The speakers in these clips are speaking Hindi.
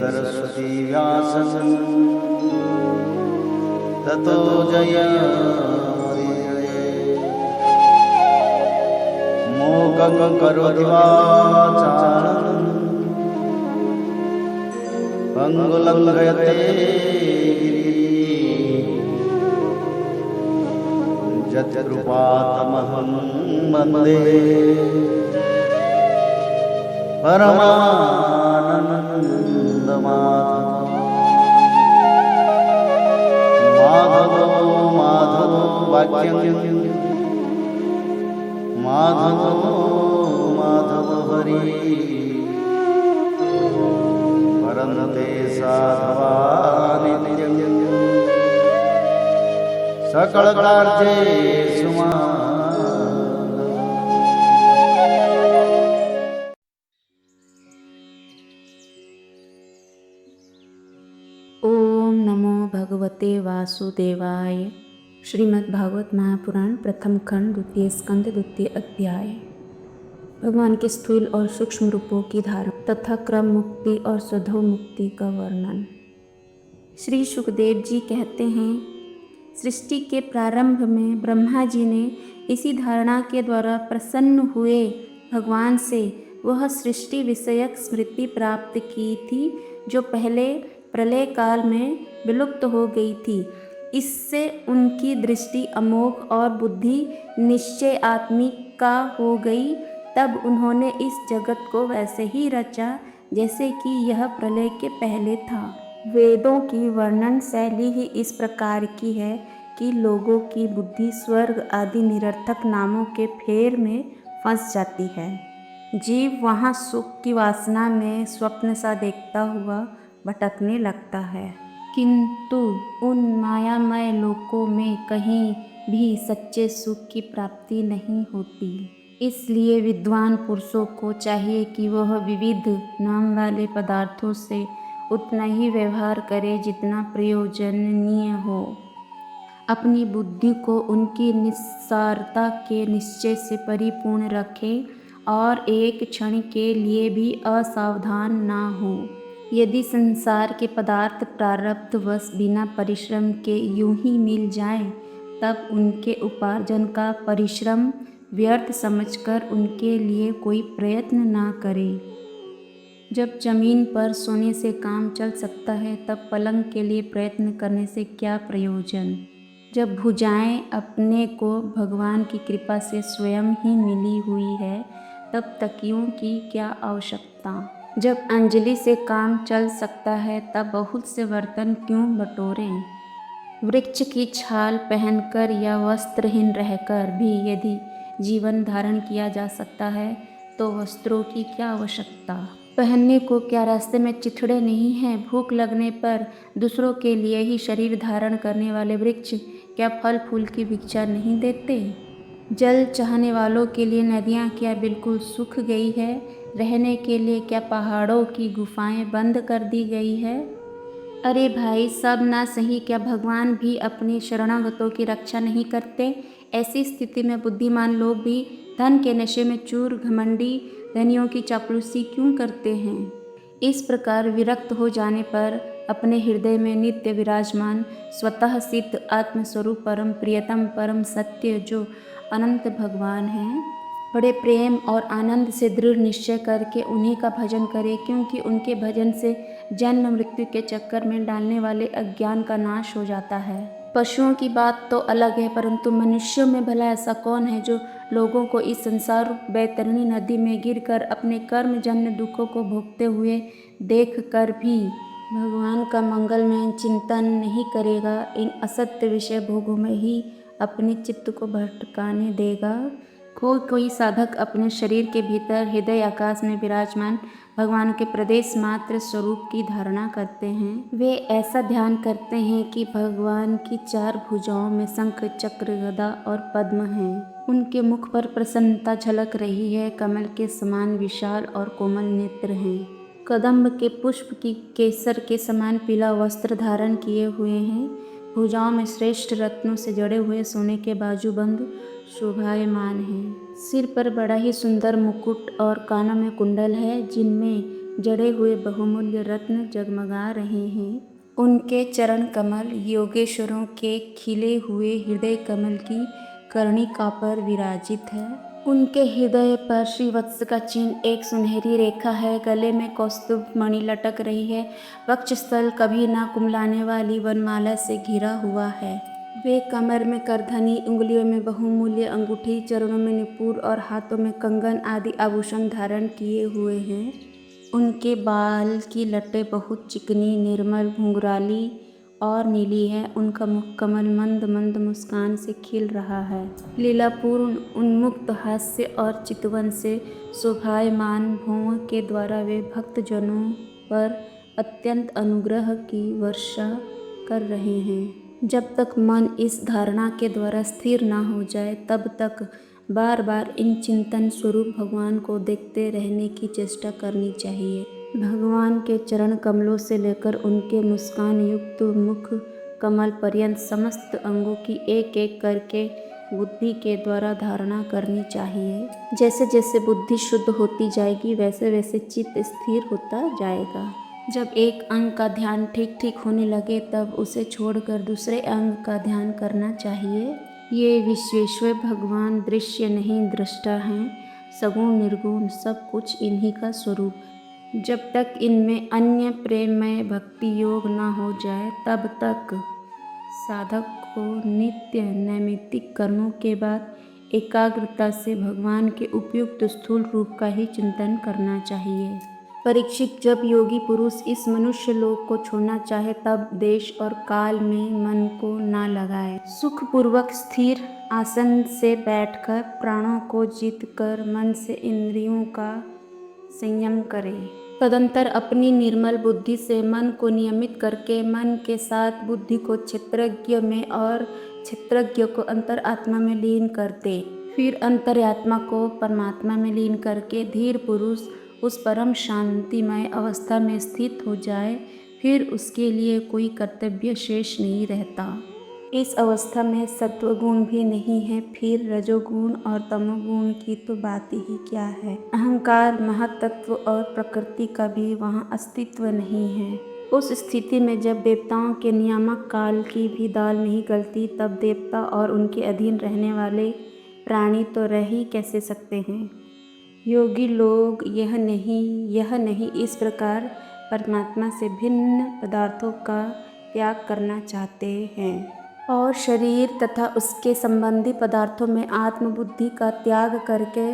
सरस्वती व्यासं ततो जयमुदीरये। मूकं करोति वाचालं पंगुलंघयते यत्कृपातमहं वन्दे परमानन्दमाधवं। माधवो वाक्यं माधवो हरि परन्ते साधवा नित्यं सकलकार्येषु ओम नमो भगवते वासुदेवाय। श्रीमद्भागवत महापुराण प्रथम खंड द्वितीय स्कंद द्वितीय अध्याय। भगवान के स्थूल और सूक्ष्म रूपों की धारण तथा क्रम मुक्ति और स्वधव मुक्ति का वर्णन। श्री सुखदेव जी कहते हैं, सृष्टि के प्रारंभ में ब्रह्मा जी ने इसी धारणा के द्वारा प्रसन्न हुए भगवान से वह सृष्टि विषयक स्मृति प्राप्त की थी जो पहले प्रलय काल में विलुप्त हो गई थी। इससे उनकी दृष्टि अमोघ और बुद्धि निश्चय आत्मिका हो गई। तब उन्होंने इस जगत को वैसे ही रचा जैसे कि यह प्रलय के पहले था। वेदों की वर्णन शैली ही इस प्रकार की है कि लोगों की बुद्धि स्वर्ग आदि निरर्थक नामों के फेर में फंस जाती है। जीव वहाँ सुख की वासना में स्वप्न सा देखता हुआ भटकने लगता है, किंतु उन मायामय लोकों में कहीं भी सच्चे सुख की प्राप्ति नहीं होती। इसलिए विद्वान पुरुषों को चाहिए कि वह विविध नाम वाले पदार्थों से उतना ही व्यवहार करे जितना प्रयोजनीय हो। अपनी बुद्धि को उनकी निस्सारता के निश्चय से परिपूर्ण रखे और एक क्षण के लिए भी असावधान ना हो। यदि संसार के पदार्थ प्रारब्धवश बिना परिश्रम के यूं ही मिल जाएं, तब उनके उपार्जन का परिश्रम व्यर्थ समझकर उनके लिए कोई प्रयत्न ना करें। जब जमीन पर सोने से काम चल सकता है, तब पलंग के लिए प्रयत्न करने से क्या प्रयोजन। जब भुजाएं अपने को भगवान की कृपा से स्वयं ही मिली हुई है, तब तकियों की क्या आवश्यकता। जब अंजलि से काम चल सकता है, तब बहुत से बर्तन क्यों बटोरें। वृक्ष की छाल पहनकर या वस्त्रहीन रहकर भी यदि जीवन धारण किया जा सकता है, तो वस्त्रों की क्या आवश्यकता। पहनने को क्या रास्ते में चिथड़े नहीं हैं। भूख लगने पर दूसरों के लिए ही शरीर धारण करने वाले वृक्ष क्या फल फूल की भिक्षा नहीं देते। जल चाहने वालों के लिए नदियाँ क्या बिल्कुल सूख गई है। रहने के लिए क्या पहाड़ों की गुफाएं बंद कर दी गई है। अरे भाई, सब ना सही, क्या भगवान भी अपने शरणागतों की रक्षा नहीं करते। ऐसी स्थिति में बुद्धिमान लोग भी धन के नशे में चूर घमंडी धनियों की चापलूसी क्यों करते हैं। इस प्रकार विरक्त हो जाने पर अपने हृदय में नित्य विराजमान स्वतः सिद्ध आत्मस्वरूप परम प्रियतम परम सत्य जो अनंत भगवान हैं, बड़े प्रेम और आनंद से दृढ़ निश्चय करके उन्हीं का भजन करें, क्योंकि उनके भजन से जन्म मृत्यु के चक्कर में डालने वाले अज्ञान का नाश हो जाता है। पशुओं की बात तो अलग है, परंतु मनुष्यों में भला ऐसा कौन है जो लोगों को इस संसार बैतरणी नदी में गिरकर अपने कर्म जन्य दुखों को भोगते हुए देख कर भी भगवान का मंगलमय चिंतन नहीं करेगा। इन असत्य विषय भोगों में ही अपने चित्त को भटकाने देगा। कोई साधक अपने शरीर के भीतर हृदय आकाश में विराजमान भगवान के प्रदेश मात्र स्वरूप की धारणा करते हैं। वे ऐसा ध्यान करते हैं कि भगवान की चार भुजाओं में शंख चक्र गदा और पद्म हैं। उनके मुख पर प्रसन्नता झलक रही है। कमल के समान विशाल और कोमल नेत्र हैं। कदम्ब के पुष्प की केसर के समान पीला वस्त्र धारण किए हुए हैं। भुजाओं में श्रेष्ठ रत्नों से जड़े हुए सोने के बाजूबंद शोभायमान हैं। सिर पर बड़ा ही सुंदर मुकुट और कानों में कुंडल है, जिनमें जड़े हुए बहुमूल्य रत्न जगमगा रहे हैं। उनके चरण कमल योगेश्वरों के खिले हुए हृदय कमल की कर्णिका पर विराजित है। उनके हृदय पर श्रीवत्स का चिन्ह एक सुनहरी रेखा है। गले में कौस्तुभ मणि लटक रही है। वक्षस्थल कभी ना कुम्हलाने वाली वनमाला से घिरा हुआ है। वे कमर में करधनी, उंगलियों में बहुमूल्य अंगूठी, चरणों में नुपुर और हाथों में कंगन आदि आभूषण धारण किए हुए हैं। उनके बाल की लटें बहुत चिकनी, निर्मल, घुंघराली और नीली है। उनका मुख कमल मंद मंद मुस्कान से खिल रहा है। लीलापूर्ण उन्मुक्त हास्य और चितवन से शोभायमान भौं के द्वारा वे भक्तजनों पर अत्यंत अनुग्रह की वर्षा कर रहे हैं। जब तक मन इस धारणा के द्वारा स्थिर ना हो जाए तब तक बार बार इन चिंतन स्वरूप भगवान को देखते रहने की चेष्टा करनी चाहिए। भगवान के चरण कमलों से लेकर उनके मुस्कान युक्त मुख कमल पर्यंत समस्त अंगों की एक एक करके बुद्धि के द्वारा धारणा करनी चाहिए। जैसे जैसे बुद्धि शुद्ध होती जाएगी वैसे वैसे चित्त स्थिर होता जाएगा। जब एक अंग का ध्यान ठीक ठीक होने लगे तब उसे छोड़कर दूसरे अंग का ध्यान करना चाहिए। ये विश्वेश्वर भगवान दृश्य नहीं दृष्टा हैं, सगुण निर्गुण सब कुछ इन्हीं का स्वरूप है। जब तक इनमें अन्य प्रेममय भक्ति योग न हो जाए तब तक साधक को नित्य नैमित्तिक कर्मों के बाद एकाग्रता से भगवान के उपयुक्त स्थूल रूप का ही चिंतन करना चाहिए। परीक्षित, जब योगी पुरुष इस मनुष्य लोक को छोड़ना चाहे तब देश और काल में मन को ना लगाए। सुखपूर्वक स्थिर आसन से बैठकर प्राणों को जीतकर मन से इंद्रियों का संयम करे। तदंतर अपनी निर्मल बुद्धि से मन को नियमित करके मन के साथ बुद्धि को क्षेत्रज्ञ में और क्षेत्रज्ञ को अंतरात्मा में लीन कर दे। फिर अंतरात्मा को परमात्मा में लीन करके धीर पुरुष उस परम शांतिमय अवस्था में स्थित हो जाए। फिर उसके लिए कोई कर्तव्य शेष नहीं रहता। इस अवस्था में सत्वगुण भी नहीं है, फिर रजोगुण और तमोगुण की तो बात ही क्या है। अहंकार, महत्त्व और प्रकृति का भी वहाँ अस्तित्व नहीं है। उस स्थिति में जब देवताओं के नियामक काल की भी दाल नहीं गलती तब देवता और उनके अधीन रहने वाले प्राणी तो रह ही कैसे सकते हैं। योगी लोग यह नहीं इस प्रकार परमात्मा से भिन्न पदार्थों का त्याग करना चाहते हैं और शरीर तथा उसके संबंधी पदार्थों में आत्मबुद्धि का त्याग करके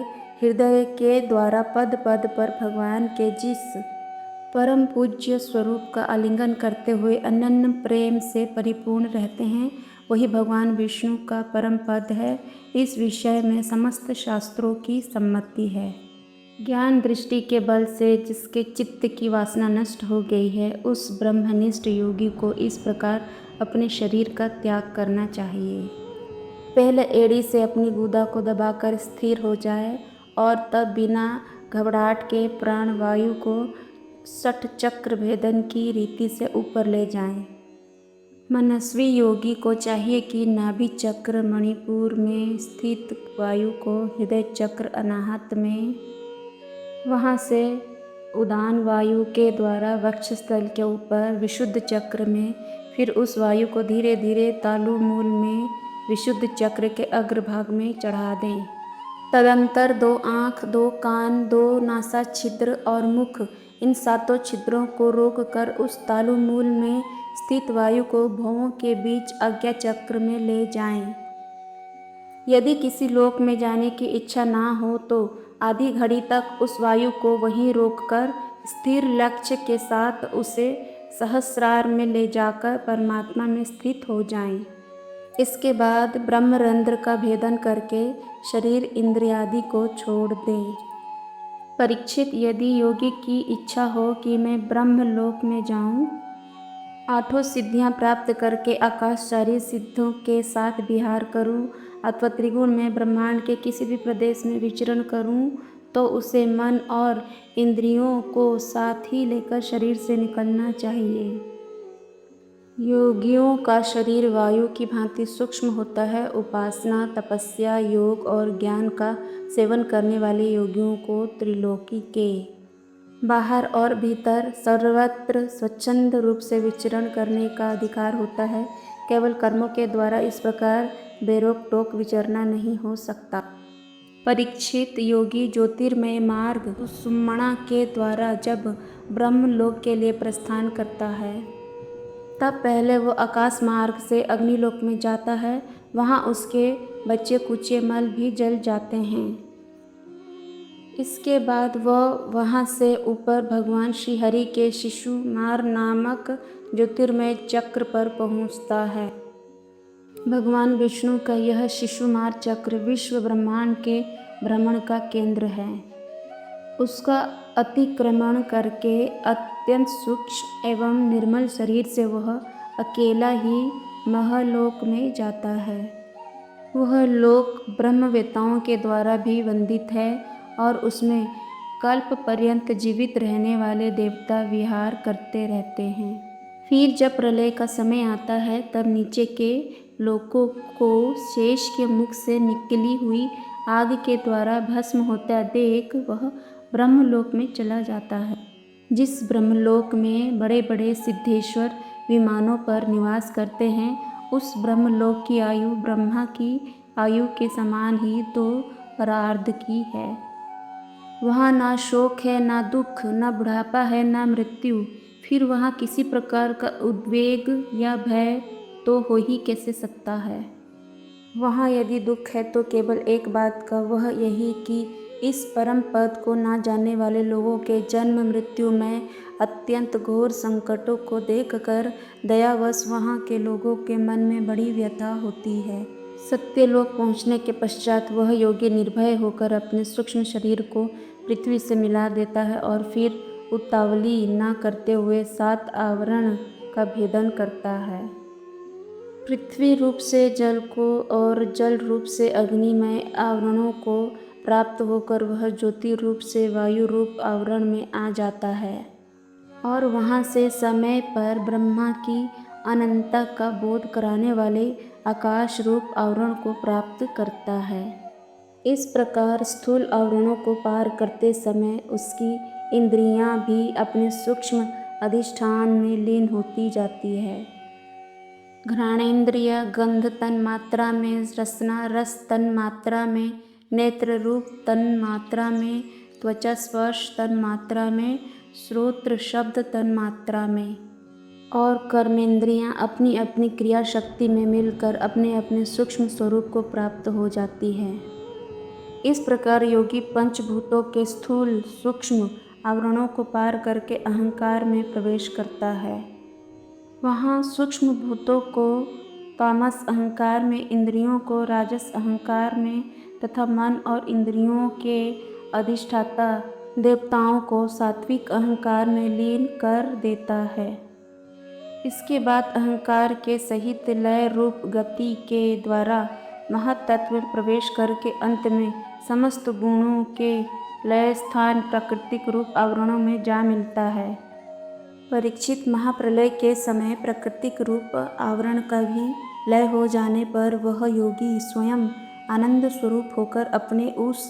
हृदय के द्वारा पद पद पर भगवान के जिस परम पूज्य स्वरूप का आलिंगन करते हुए अनन्य प्रेम से परिपूर्ण रहते हैं वही भगवान विष्णु का परम पद है। इस विषय में समस्त शास्त्रों की सम्मति है। ज्ञान दृष्टि के बल से जिसके चित्त की वासना नष्ट हो गई है उस ब्रह्मनिष्ठ योगी को इस प्रकार अपने शरीर का त्याग करना चाहिए। पहले एड़ी से अपनी गुदा को दबाकर स्थिर हो जाए और तब बिना घबराहट के प्राण वायु को 60 चक्र भेदन की रीति से ऊपर ले जाएं। मनस्वी योगी को चाहिए कि नाभि चक्र मणिपुर में स्थित वायु को हृदय चक्र अनाहत में, वहाँ से उदान वायु के द्वारा वक्षस्थल के ऊपर विशुद्ध चक्र में, फिर उस वायु को धीरे धीरे तालु मूल में विशुद्ध चक्र के अग्रभाग में चढ़ा दें। तदंतर 2 आँख, 2 कान, 2 नासा छिद्र और मुख, इन 7 छिद्रों को रोक कर उस तालु मूल में स्थित वायु को भौं के बीच आज्ञा चक्र में ले जाएं। यदि किसी लोक में जाने की इच्छा ना हो तो आधी घड़ी तक उस वायु को वहीं रोककर स्थिर लक्ष्य के साथ उसे सहस्रार में ले जाकर परमात्मा में स्थित हो जाएं। इसके बाद ब्रह्मरंध्र का भेदन करके शरीर इंद्रियादि को छोड़ दें। परीक्षित, यदि योगी की इच्छा हो कि मैं ब्रह्मलोक में जाऊं, 8 सिद्धियां प्राप्त करके आकाशचारी सिद्धों के साथ विहार करूं अथवा त्रिगुण में ब्रह्मांड के किसी भी प्रदेश में विचरण करूं, तो उसे मन और इंद्रियों को साथ ही लेकर शरीर से निकलना चाहिए। योगियों का शरीर वायु की भांति सूक्ष्म होता है। उपासना, तपस्या, योग और ज्ञान का सेवन करने वाले योगियों को त्रिलोकी के बाहर और भीतर सर्वत्र स्वच्छंद रूप से विचरण करने का अधिकार होता है। केवल कर्मों के द्वारा इस प्रकार बेरोक टोक विचरना नहीं हो सकता। परीक्षित, योगी ज्योतिर्मय मार्ग सुषुम्ना के द्वारा जब ब्रह्मलोक के लिए प्रस्थान करता है, तब पहले वो आकाश मार्ग से अग्निलोक में जाता है। वहाँ उसके बच्चे कुचे मल भी जल जाते हैं। इसके बाद वह वहाँ से ऊपर भगवान श्री हरि के शिशुमार नामक ज्योतिर्मय चक्र पर पहुँचता है। भगवान विष्णु का यह शिशुमार चक्र विश्व ब्रह्मांड के भ्रमण का केंद्र है। उसका अतिक्रमण करके अत्यंत सूक्ष्म एवं निर्मल शरीर से वह अकेला ही महलोक में जाता है। वह लोक ब्रह्मवेताओं के द्वारा भी वंदित है और उसमें कल्प पर्यंत जीवित रहने वाले देवता विहार करते रहते हैं। फिर जब प्रलय का समय आता है, तब नीचे के लोकों को शेष के मुख से निकली हुई आग के द्वारा भस्म होता देख वह ब्रह्मलोक में चला जाता है। जिस ब्रह्मलोक में बड़े बड़े सिद्धेश्वर विमानों पर निवास करते हैं, उस ब्रह्मलोक की आयु ब्रह्मा की आयु के समान ही तो परार्ध की है। वहाँ ना शोक है, ना दुख, ना बुढ़ापा है, ना मृत्यु। फिर वहाँ किसी प्रकार का उद्वेग या भय तो हो ही कैसे सकता है। वहाँ यदि दुख है तो केवल एक बात का, वह यही कि इस परम पद को ना जानने वाले लोगों के जन्म मृत्यु में अत्यंत घोर संकटों को देखकर दयावश वहाँ के लोगों के मन में बड़ी व्यथा होती है। सत्यलोक पहुँचने के पश्चात वह योगी निर्भय होकर अपने सूक्ष्म शरीर को पृथ्वी से मिला देता है और फिर उतावली न करते हुए 7 आवरण का भेदन करता है। पृथ्वी रूप से जल को और जल रूप से अग्निमय आवरणों को प्राप्त होकर वह ज्योति रूप से वायु रूप आवरण में आ जाता है और वहाँ से समय पर ब्रह्मा की अनंतता का बोध कराने वाले आकाश रूप आवरण को प्राप्त करता है। इस प्रकार स्थूल आवरणों को पार करते समय उसकी इंद्रियां भी अपने सूक्ष्म अधिष्ठान में लीन होती जाती है। घ्राणेन्द्रिय गंध तन मात्रा में, रसना रस तन मात्रा में, नेत्र रूप तन मात्रा में, त्वचा स्पर्श तन मात्रा में, श्रोत्र शब्द तन मात्रा में और कर्मेंद्रियां अपनी अपनी क्रिया शक्ति में मिलकर अपने अपने सूक्ष्म स्वरूप को प्राप्त हो जाती है। इस प्रकार योगी पंचभूतों के स्थूल सूक्ष्म आवरणों को पार करके अहंकार में प्रवेश करता है। वहाँ सूक्ष्म भूतों को तामस अहंकार में, इंद्रियों को राजस अहंकार में तथा मन और इंद्रियों के अधिष्ठाता देवताओं को सात्विक अहंकार में लीन कर देता है। इसके बाद अहंकार के सहित लय रूप गति के द्वारा महत्तत्व में प्रवेश करके अंत में समस्त गुणों के लय स्थान प्राकृतिक रूप आवरणों में जा मिलता है। परीक्षित, महाप्रलय के समय प्राकृतिक रूप आवरण का भी लय हो जाने पर वह योगी स्वयं आनंद स्वरूप होकर अपने उस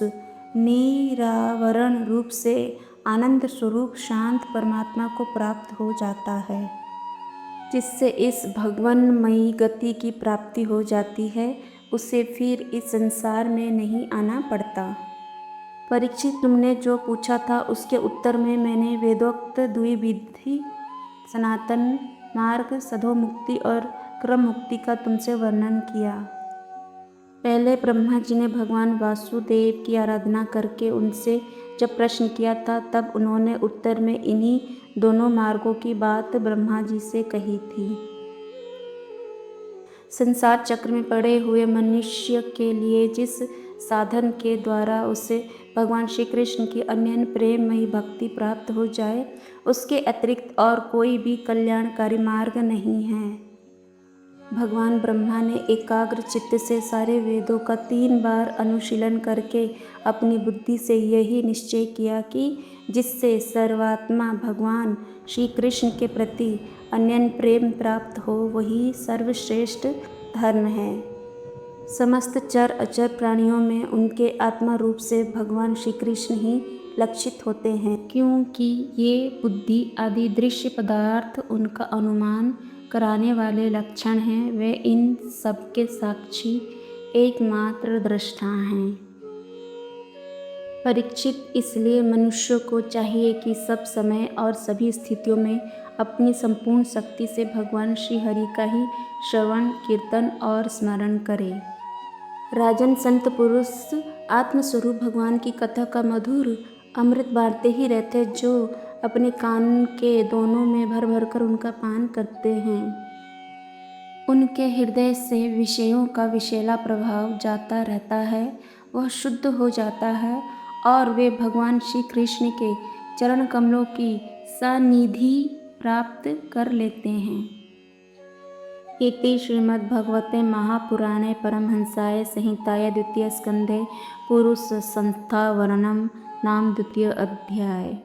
निरावरण रूप से आनंद स्वरूप शांत परमात्मा को प्राप्त हो जाता है, जिससे इस भगवन्मयी गति की प्राप्ति हो जाती है। उसे फिर इस संसार में नहीं आना पड़ता। परीक्षित, तुमने जो पूछा था उसके उत्तर में मैंने वेदोक्त द्विविधि सनातन मार्ग, सदोमुक्ति और क्रम मुक्ति का तुमसे वर्णन किया। पहले ब्रह्मा जी ने भगवान वासुदेव की आराधना करके उनसे जब प्रश्न किया था, तब उन्होंने उत्तर में इन्हीं दोनों मार्गों की बात ब्रह्मा जी से कही थी। संसार चक्र में पड़े हुए मनुष्य के लिए जिस साधन के द्वारा उसे भगवान श्री कृष्ण की अनन्य प्रेममयी भक्ति प्राप्त हो जाए, उसके अतिरिक्त और कोई भी कल्याणकारी मार्ग नहीं है। भगवान ब्रह्मा ने एकाग्र चित्त से सारे वेदों का 3 बार अनुशीलन करके अपनी बुद्धि से यही निश्चय किया कि जिससे सर्वात्मा भगवान श्री कृष्ण के प्रति अनन्य प्रेम प्राप्त हो, वही सर्वश्रेष्ठ धर्म है। समस्त चर अचर प्राणियों में उनके आत्मा रूप से भगवान श्री कृष्ण ही लक्षित होते हैं, क्योंकि ये बुद्धि आदि दृश्य पदार्थ उनका अनुमान कराने वाले लक्षण हैं। वे इन सबके साक्षी एकमात्र दृष्टा हैं। परीक्षित, इसलिए मनुष्य को चाहिए कि सब समय और सभी स्थितियों में अपनी संपूर्ण शक्ति से भगवान श्री हरि का ही श्रवण, कीर्तन और स्मरण करे। राजन, संत पुरुष आत्मस्वरूप भगवान की कथा का मधुर अमृत बांटते ही रहते, जो अपने कान के दोनों में भर भर कर उनका पान करते हैं। उनके हृदय से विषयों का विषैला प्रभाव जाता रहता है, वह शुद्ध हो जाता है और वे भगवान श्री कृष्ण के चरण कमलों की सानिधि प्राप्त कर लेते हैं। इति श्रीमद्भगवते महापुराणे परमहंसाय संहिताय द्वितीय स्कंधे पुरुष संस्था वर्णनम नाम द्वितीय अध्याय।